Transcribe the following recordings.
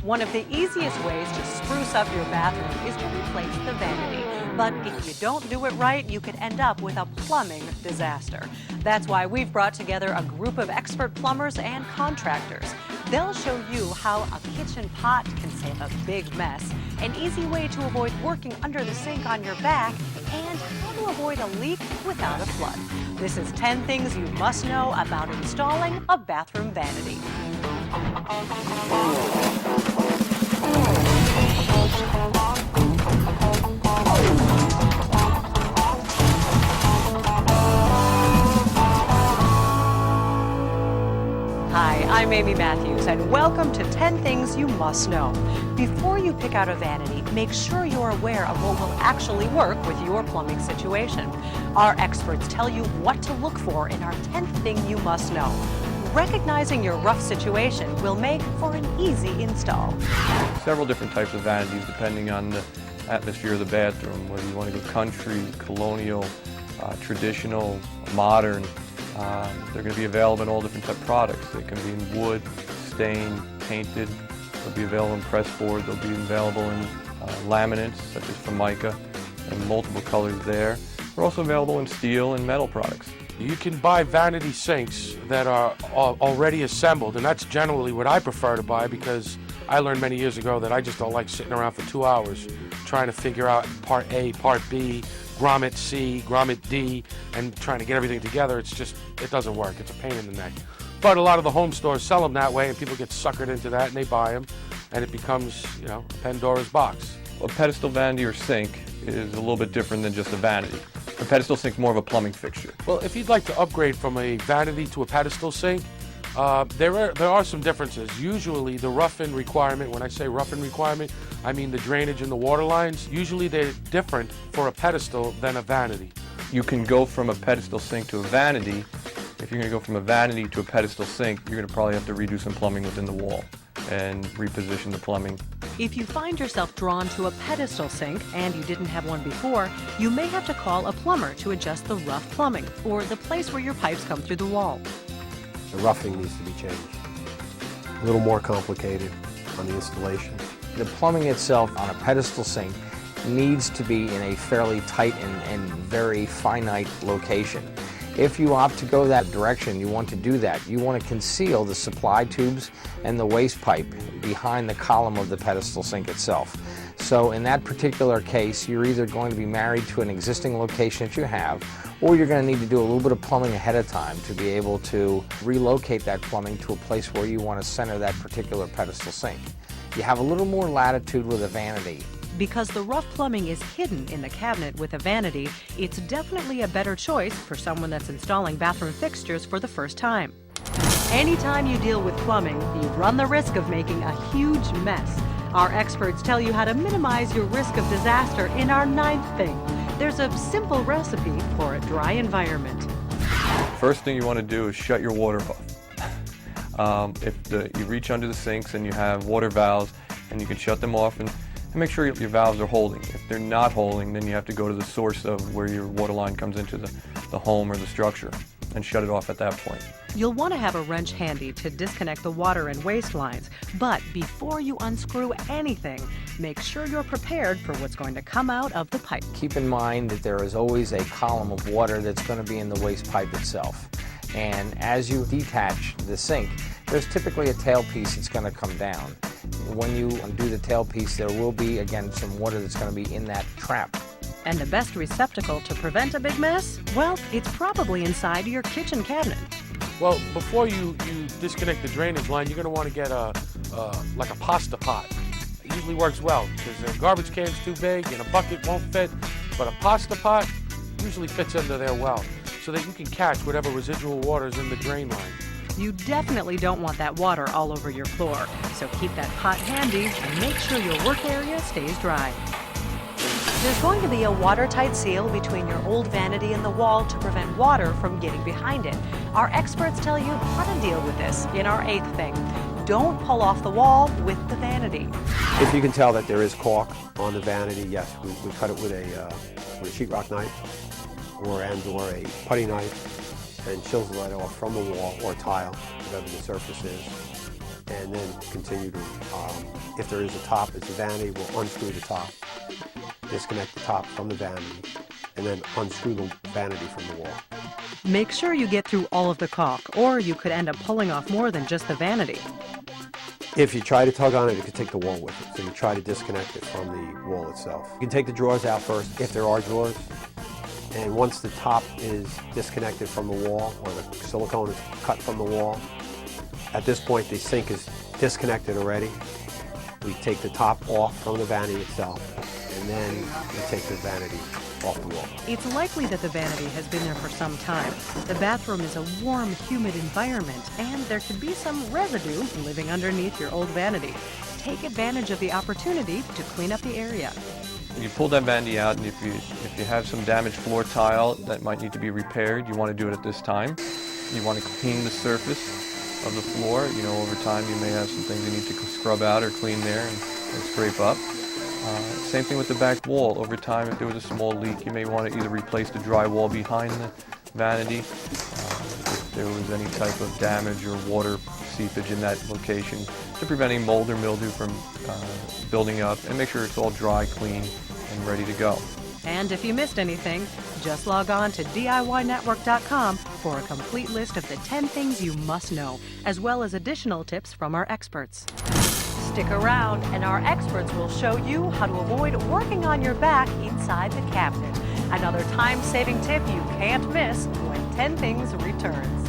One of the easiest ways to spruce up your bathroom is to replace the vanity. But if you don't do it right, you could end up with a plumbing disaster. That's why we've brought together a group of expert plumbers and contractors. They'll show you how a kitchen pot can save a big mess, an easy way to avoid working under the sink on your back, and how to avoid a leak without a flood. This is 10 things you must know about installing a bathroom vanity. Hi, I'm Amy Matthews, and welcome to 10 Things You Must Know. Before you pick out a vanity, make sure you're aware of what will actually work with your plumbing situation. Our experts tell you what to look for in our 10th thing you must know. Recognizing your rough situation will make for an easy install. Several different types of vanities depending on the atmosphere of the bathroom, whether you want to go country, colonial, traditional, modern. They're going to be available in all different type of products. They can be in wood, stained, painted. They'll be available in pressboard. They'll be available in laminates, such as Formica, and multiple colors there. They're also available in steel and metal products. You can buy vanity sinks that are already assembled, and that's generally what I prefer to buy because I learned many years ago that I just don't like sitting around for 2 hours trying to figure out part A, part B, grommet C, grommet D, and trying to get everything together. It doesn't work. It's a pain in the neck. But a lot of the home stores sell them that way, and people get suckered into that, and they buy them, and it becomes, Pandora's box. A pedestal vanity or sink is a little bit different than just a vanity. A pedestal sink is more of a plumbing fixture. Well, if you'd like to upgrade from a vanity to a pedestal sink, there are some differences. Usually the rough-in requirement, when I say rough-in requirement, I mean the drainage and the water lines. Usually they're different for a pedestal than a vanity. You can go from a pedestal sink to a vanity. If you're going to go from a vanity to a pedestal sink, you're going to probably have to redo some plumbing within the wall and reposition the plumbing. If you find yourself drawn to a pedestal sink and you didn't have one before, you may have to call a plumber to adjust the rough plumbing or the place where your pipes come through the wall. The roughing needs to be changed. A little more complicated on the installation. The plumbing itself on a pedestal sink needs to be in a fairly tight and very finite location. If you opt to go that direction, you want to do that. You want to conceal the supply tubes and the waste pipe behind the column of the pedestal sink itself. So in that particular case, you're either going to be married to an existing location that you have, or you're going to need to do a little bit of plumbing ahead of time to be able to relocate that plumbing to a place where you want to center that particular pedestal sink. You have a little more latitude with a vanity. Because the rough plumbing is hidden in the cabinet with a vanity, it's definitely a better choice for someone that's installing bathroom fixtures for the first time. Anytime you deal with plumbing, you run the risk of making a huge mess. Our experts tell you how to minimize your risk of disaster in our 9th thing. There's a simple recipe for a dry environment. First thing you want to do is shut your water off. You reach under the sinks and you have water valves, and you can shut them off and make sure your valves are holding. If they're not holding, then you have to go to the source of where your water line comes into the home or the structure and shut it off at that point. You'll want to have a wrench handy to disconnect the water and waste lines, but before you unscrew anything, make sure you're prepared for what's going to come out of the pipe. Keep in mind that there is always a column of water that's going to be in the waste pipe itself. And as you detach the sink, there's typically a tailpiece that's going to come down. When you undo the tailpiece, there will be, again, some water that's going to be in that trap. And the best receptacle to prevent a big mess? Well, it's probably inside your kitchen cabinet. Well, before you disconnect the drainage line, you're going to want to get like a pasta pot. It usually works well because a garbage can's too big and a bucket won't fit, but a pasta pot usually fits under there well so that you can catch whatever residual water is in the drain line. You definitely don't want that water all over your floor, so keep that pot handy and make sure your work area stays dry. There's going to be a watertight seal between your old vanity and the wall to prevent water from getting behind it. Our experts tell you how to deal with this in our 8th thing. Don't pull off the wall with the vanity. If you can tell that there is caulk on the vanity, yes, we cut it with a sheetrock knife or a putty knife and chisel it off from the wall or tile, whatever the surface is. and then continue to, if there is a top, it's a vanity, we'll unscrew the top, disconnect the top from the vanity, and then unscrew the vanity from the wall. Make sure you get through all of the caulk, or you could end up pulling off more than just the vanity. If you try to tug on it, it could take the wall with it. So you try to disconnect it from the wall itself. You can take the drawers out first, if there are drawers. And once the top is disconnected from the wall, or the silicone is cut from the wall, at this point the sink is disconnected already. We take the top off from the vanity itself, and then we take the vanity off the wall. It's likely that the vanity has been there for some time. The bathroom is a warm, humid environment, and there could be some residue living underneath your old vanity. Take advantage of the opportunity to clean up the area. You pull that vanity out, and if you have some damaged floor tile that might need to be repaired, you want to do it at this time. You want to clean the surface of the floor. You know, over time you may have some things you need to scrub out or clean there and scrape up. Same thing with the back wall. Over time, if there was a small leak, you may want to either replace the drywall behind the vanity, if there was any type of damage or water seepage in that location, to prevent any mold or mildew from building up, and make sure it's all dry, clean, and ready to go. And if you missed anything, just log on to DIYnetwork.com for a complete list of the 10 things you must know, as well as additional tips from our experts. Stick around, and our experts will show you how to avoid working on your back inside the cabinet. Another time-saving tip you can't miss when 10 Things returns.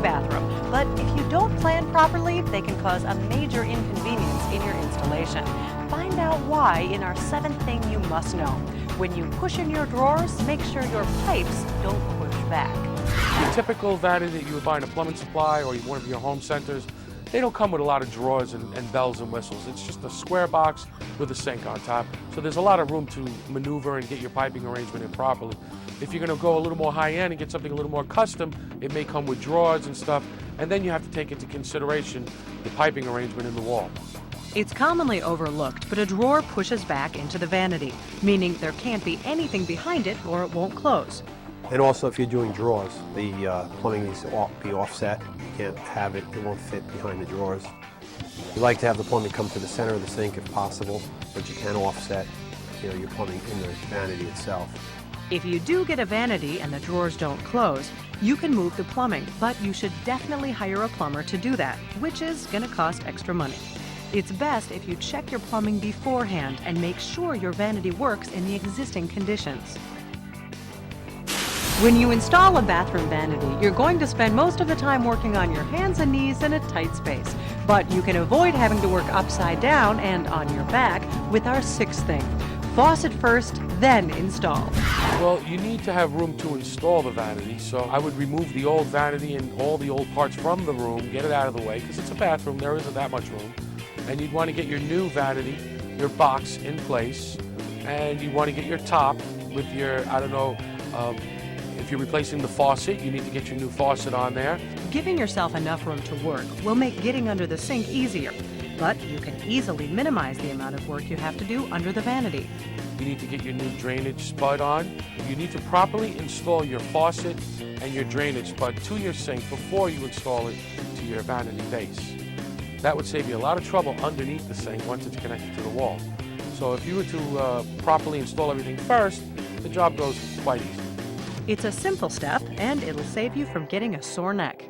Bathroom, but if you don't plan properly, they can cause a major inconvenience in your installation. Find out why in our 7th thing you must know. When you push in your drawers, make sure your pipes don't push back. The typical vanity that you would buy in a plumbing supply or one of your home centers, they don't come with a lot of drawers and bells and whistles. It's just a square box with a sink on top. So there's a lot of room to maneuver and get your piping arrangement in properly. If you're going to go a little more high-end and get something a little more custom, it may come with drawers and stuff, and then you have to take into consideration the piping arrangement in the wall. It's commonly overlooked, but a drawer pushes back into the vanity, meaning there can't be anything behind it or it won't close. And also, if you're doing drawers, the plumbing needs to be offset. You can't have it, it won't fit behind the drawers. You like to have the plumbing come to the center of the sink if possible, but you can offset, your plumbing in the vanity itself. If you do get a vanity and the drawers don't close, you can move the plumbing, but you should definitely hire a plumber to do that, which is going to cost extra money. It's best if you check your plumbing beforehand and make sure your vanity works in the existing conditions. When you install a bathroom vanity, you're going to spend most of the time working on your hands and knees in a tight space. But you can avoid having to work upside down and on your back with our 6th thing. Faucet first, then install. Well, you need to have room to install the vanity, so I would remove the old vanity and all the old parts from the room, get it out of the way, because it's a bathroom, there isn't that much room. And you'd want to get your new vanity, your box in place, and you want to get your top with your, if you're replacing the faucet, you need to get your new faucet on there. Giving yourself enough room to work will make getting under the sink easier, but you can easily minimize the amount of work you have to do under the vanity. You need to get your new drainage spud on. You need to properly install your faucet and your drainage spud to your sink before you install it to your vanity base. That would save you a lot of trouble underneath the sink once it's connected to the wall. So if you were to properly install everything first, the job goes quite easy. It's a simple step, and it'll save you from getting a sore neck.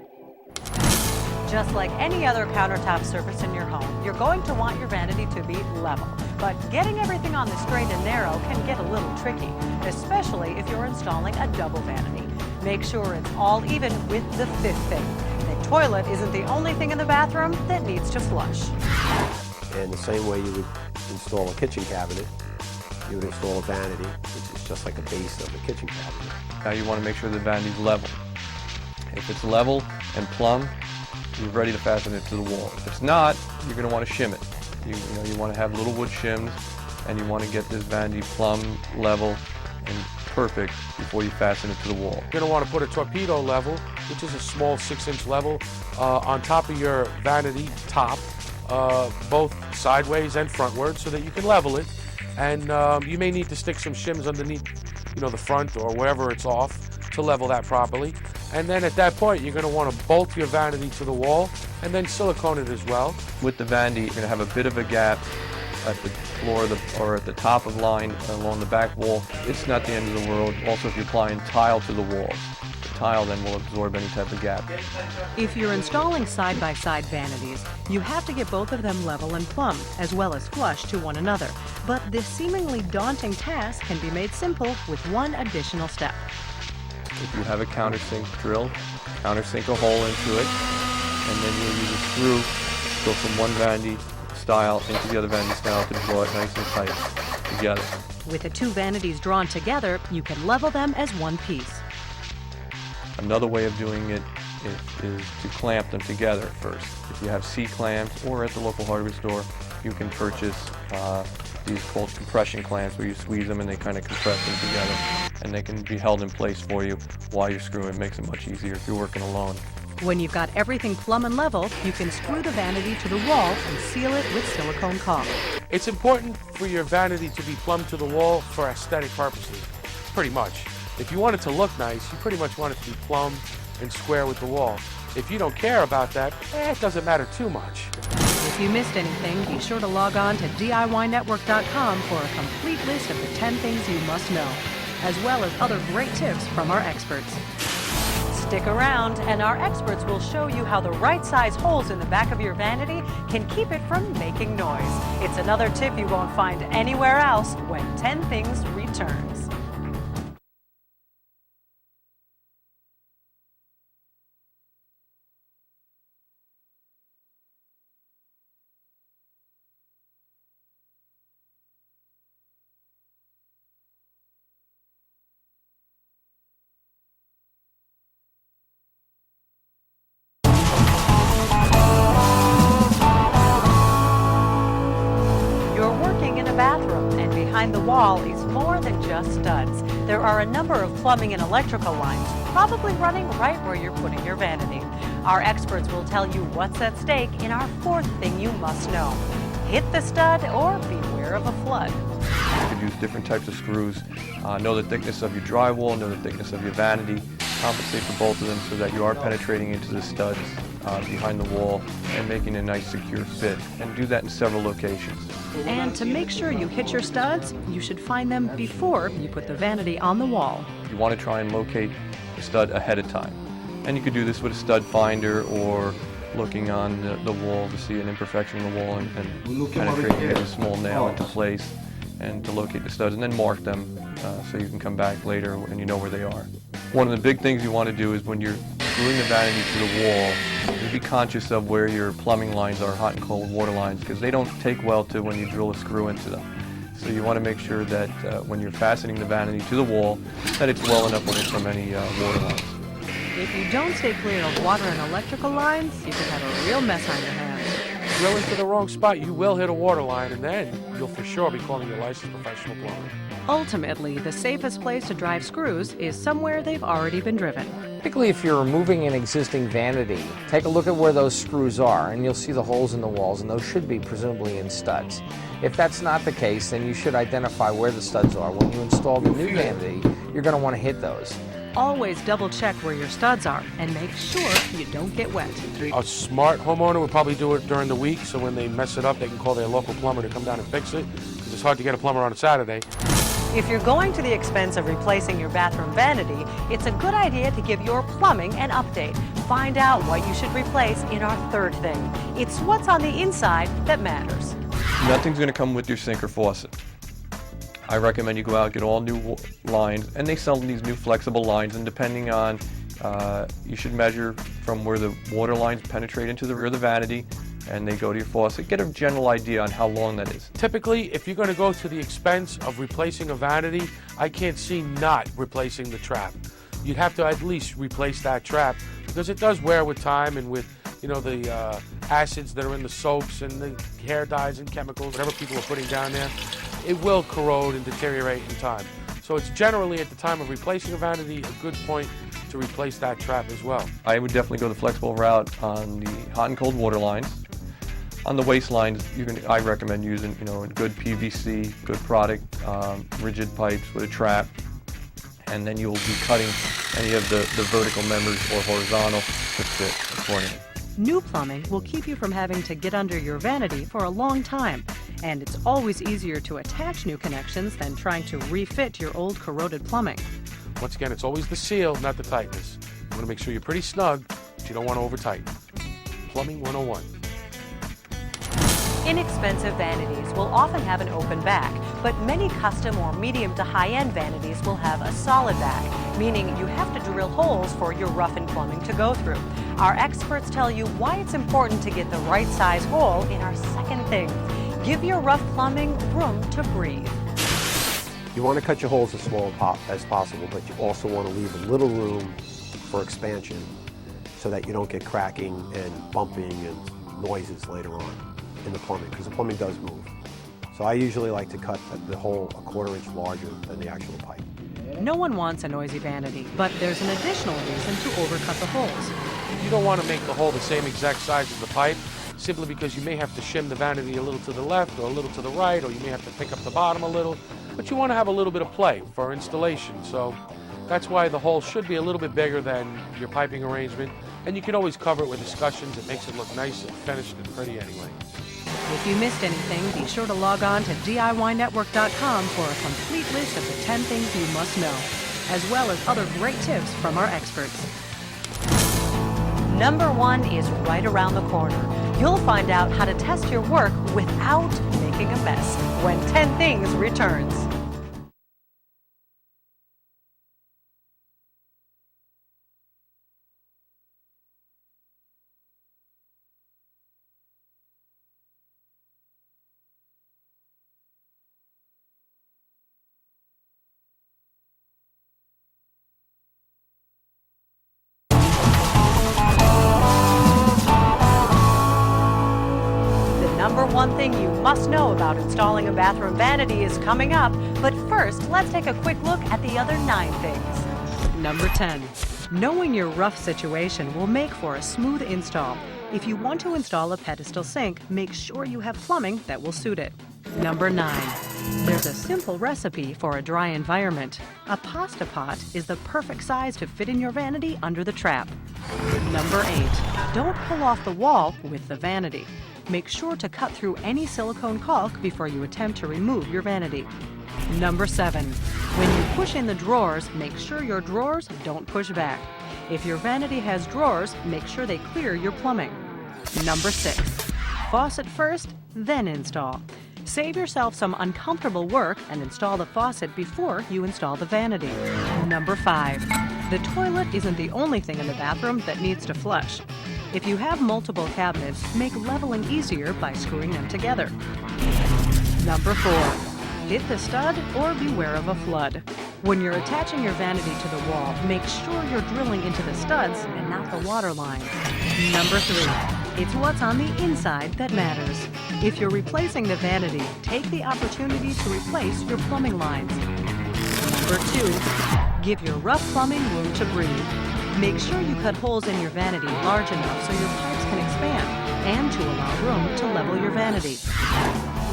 Just like any other countertop surface in your home, you're going to want your vanity to be level. But getting everything on the straight and narrow can get a little tricky, especially if you're installing a double vanity. Make sure it's all even with the 5th thing. The toilet isn't the only thing in the bathroom that needs to flush. And the same way you would install a kitchen cabinet, you would install a vanity, which is just like a base of the kitchen cabinet. Now you want to make sure the vanity's level. If it's level and plumb, you're ready to fasten it to the wall. If it's not, you're going to want to shim it. You want to have little wood shims, and you want to get this vanity plumb, level, and perfect before you fasten it to the wall. You're going to want to put a torpedo level, which is a small 6-inch level, on top of your vanity top, both sideways and frontward, so that you can level it. And you may need to stick some shims underneath, the front or wherever it's off to level that properly. And then at that point, you're going to want to bolt your vanity to the wall and then silicone it as well. With the vanity, you're going to have a bit of a gap at the floor or at the top of line along the back wall. It's not the end of the world. Also, if you're applying tile to the walls, the tile then will absorb any type of gap. If you're installing side-by-side vanities, you have to get both of them level and plumb, as well as flush to one another. But this seemingly daunting task can be made simple with one additional step. If you have a countersink drill, countersink a hole into it, and then you'll use a screw, go from one vanity style into the other vanity style to draw it nice and tight together. With the two vanities drawn together, you can level them as one piece. Another way of doing it is to clamp them together first. If you have C-clamps, or at the local hardware store, you can purchase these called compression clamps, where you squeeze them and they kind of compress them together, and they can be held in place for you while you're screwing. It makes it much easier if you're working alone. When you've got everything plumb and level, you can screw the vanity to the wall and seal it with silicone caulk. It's important for your vanity to be plumb to the wall for aesthetic purposes, pretty much. If you want it to look nice, you pretty much want it to be plumb and square with the wall. If you don't care about that, it doesn't matter too much. If you missed anything, be sure to log on to DIYnetwork.com for a complete list of the 10 things you must know, as well as other great tips from our experts. Stick around, and our experts will show you how the right size holes in the back of your vanity can keep it from making noise. It's another tip you won't find anywhere else when 10 Things returns. Bathroom, and behind the wall is more than just studs. There are a number of plumbing and electrical lines probably running right where you're putting your vanity. Our experts will tell you what's at stake in our fourth thing you must know. Hit the stud or beware of a flood. You could use different types of screws. Know the thickness of your drywall, know the thickness of your vanity. Compensate for both of them so that you are penetrating into the studs behind the wall and making a nice secure fit. And do that in several locations. And to make sure you hit your studs, you should find them before you put the vanity on the wall. You want to try and locate the stud ahead of time. And you could do this with a stud finder or looking on the wall to see an imperfection in the wall and penetrating a small nail into place and to locate the studs, and then mark them so you can come back later and you know where they are. One of the big things you want to do is when you're screwing the vanity to the wall, is be conscious of where your plumbing lines are, hot and cold water lines, because they don't take well to when you drill a screw into them. So you want to make sure that when you're fastening the vanity to the wall, that it's well enough away from any water lines. If you don't stay clear of water and electrical lines, you could have a real mess on your hands. Drill into the wrong spot, you will hit a water line, and then you'll for sure be calling your licensed professional plumber. Ultimately, the safest place to drive screws is somewhere they've already been driven. Typically, if you're removing an existing vanity, take a look at where those screws are, and you'll see the holes in the walls, and those should be presumably in studs. If that's not the case, then you should identify where the studs are. When you install the new vanity, you're going to want to hit those. Always double check where your studs are and make sure you don't get wet. A smart homeowner would probably do it during the week, so when they mess it up, they can call their local plumber to come down and fix it, because it's hard to get a plumber on a Saturday. If you're going to the expense of replacing your bathroom vanity, it's a good idea to give your plumbing an update. Find out what you should replace in our third thing. It's what's on the inside that matters. Nothing's going to come with your sink or faucet. I recommend you go out and get all new lines, and they sell these new flexible lines, and depending on, you should measure from where the water lines penetrate into the rear of the vanity and they go to your faucet. Get a general idea on how long that is. Typically, if you're going to go to the expense of replacing a vanity, I can't see not replacing the trap. You'd have to at least replace that trap because it does wear with time and with, the acids that are in the soaps and the hair dyes and chemicals, whatever people are putting down there, it will corrode and deteriorate in time. So it's generally, at the time of replacing a vanity, a good point to replace that trap as well. I would definitely go the flexible route on the hot and cold water lines. On the waste lines, I recommend using, a good PVC, good product, rigid pipes with a trap, and then you'll be cutting any of the vertical members or horizontal to fit accordingly. New plumbing will keep you from having to get under your vanity for a long time, and it's always easier to attach new connections than trying to refit your old corroded plumbing. Once again, it's always the seal, not the tightness. You want to make sure you're pretty snug, but you don't want to over-tighten. Plumbing 101. Inexpensive vanities will often have an open back, but many custom or medium to high-end vanities will have a solid back, meaning you have to drill holes for your rough-in plumbing to go through. Our experts tell you why it's important to get the right size hole in our second thing. Give your rough plumbing room to breathe. You want to cut your holes as small as possible, but you also want to leave a little room for expansion so that you don't get cracking and bumping and noises later on in the plumbing, because the plumbing does move. So I usually like to cut the hole a 1/4 inch larger than the actual pipe. No one wants a noisy vanity, but there's an additional reason to overcut the holes. You don't want to make the hole the same exact size as the pipe, simply because you may have to shim the vanity a little to the left or a little to the right, or you may have to pick up the bottom a little, but you want to have a little bit of play for installation. So that's why the hole should be a little bit bigger than your piping arrangement, and you can always cover it with escutcheons. It makes it look nice and finished and pretty anyway. If you missed anything, be sure to log on to DIYnetwork.com for a complete list of the 10 things you must know, as well as other great tips from our experts. Number 1 is right around the corner. You'll find out how to test your work without making a mess when 10 Things returns. Number 1 thing you must know about installing a bathroom vanity is coming up, but first, let's take a quick look at the other 9 things. Number 10. Knowing your rough situation will make for a smooth install. If you want to install a pedestal sink, make sure you have plumbing that will suit it. Number 9. There's a simple recipe for a dry environment. A pasta pot is the perfect size to fit in your vanity under the trap. Number 8. Don't pull off the wall with the vanity. Make sure to cut through any silicone caulk before you attempt to remove your vanity. Number 7. When you push in the drawers, make sure your drawers don't push back. If your vanity has drawers, make sure they clear your plumbing. Number 6. Faucet first, then install. Save yourself some uncomfortable work and install the faucet before you install the vanity. Number 5. The toilet isn't the only thing in the bathroom that needs to flush. If you have multiple cabinets, make leveling easier by screwing them together. Number 4. Hit the stud or beware of a flood. When you're attaching your vanity to the wall, make sure you're drilling into the studs and not the water lines. Number 3. It's what's on the inside that matters. If you're replacing the vanity, take the opportunity to replace your plumbing lines. Number 2. Give your rough plumbing room to breathe. Make sure you cut holes in your vanity large enough so your pipes can expand and to allow room to level your vanity.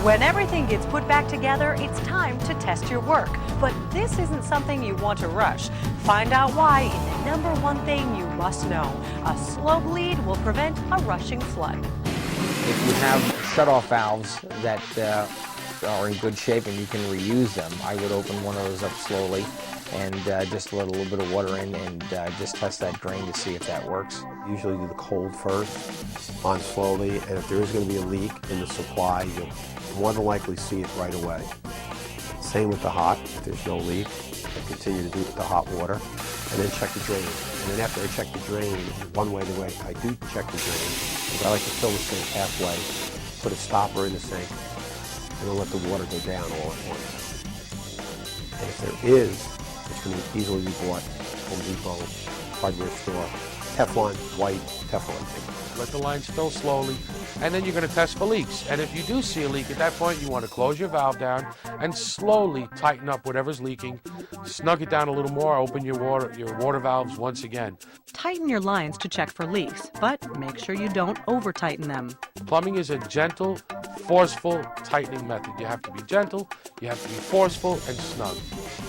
When everything gets put back together, it's time to test your work. But this isn't something you want to rush. Find out why in the number 1 thing you must know. A slow bleed will prevent a rushing flood. If you have shut-off valves that are in good shape and you can reuse them, I would open one of those up slowly and just let a little bit of water in and just test that drain to see if that works. Usually do the cold first, on slowly, and if there is going to be a leak in the supply, you'll more than likely see it right away. Same with the hot. If there's no leak, I continue to do it with the hot water, and then check the drain. And then after I check the drain, one way I do check the drain is I like to fill the sink halfway, put a stopper in the sink, and then let the water go down all at once. And if there is, it's going to easily be bought at Home Depot, hardware store, Teflon, white Teflon tape. Let the lines fill slowly, and then you're going to test for leaks. And if you do see a leak, at that point you want to close your valve down and slowly tighten up whatever's leaking. Snug it down a little more, open your water valves once again. Tighten your lines to check for leaks, but make sure you don't over-tighten them. Plumbing is a gentle, forceful tightening method. You have to be gentle, you have to be forceful and snug.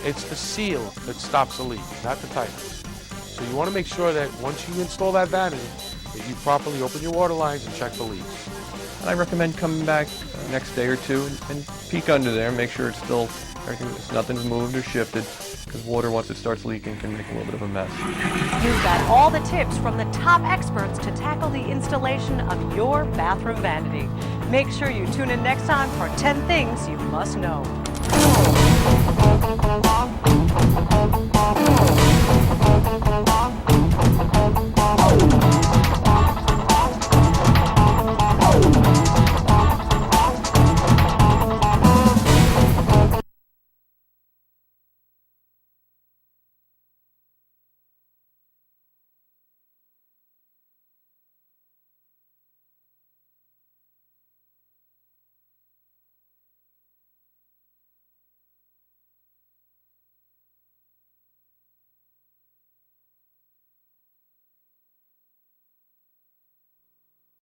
It's the seal that stops a leak, not the tightness. So you want to make sure that once you install that vanity, that you properly open your water lines and check for leaks. And I recommend coming back next day or two and peek under there, make sure it's nothing's moved or shifted, because water, once it starts leaking, can make a little bit of a mess. You've got all the tips from the top experts to tackle the installation of your bathroom vanity. Make sure you tune in next time for 10 Things You Must Know.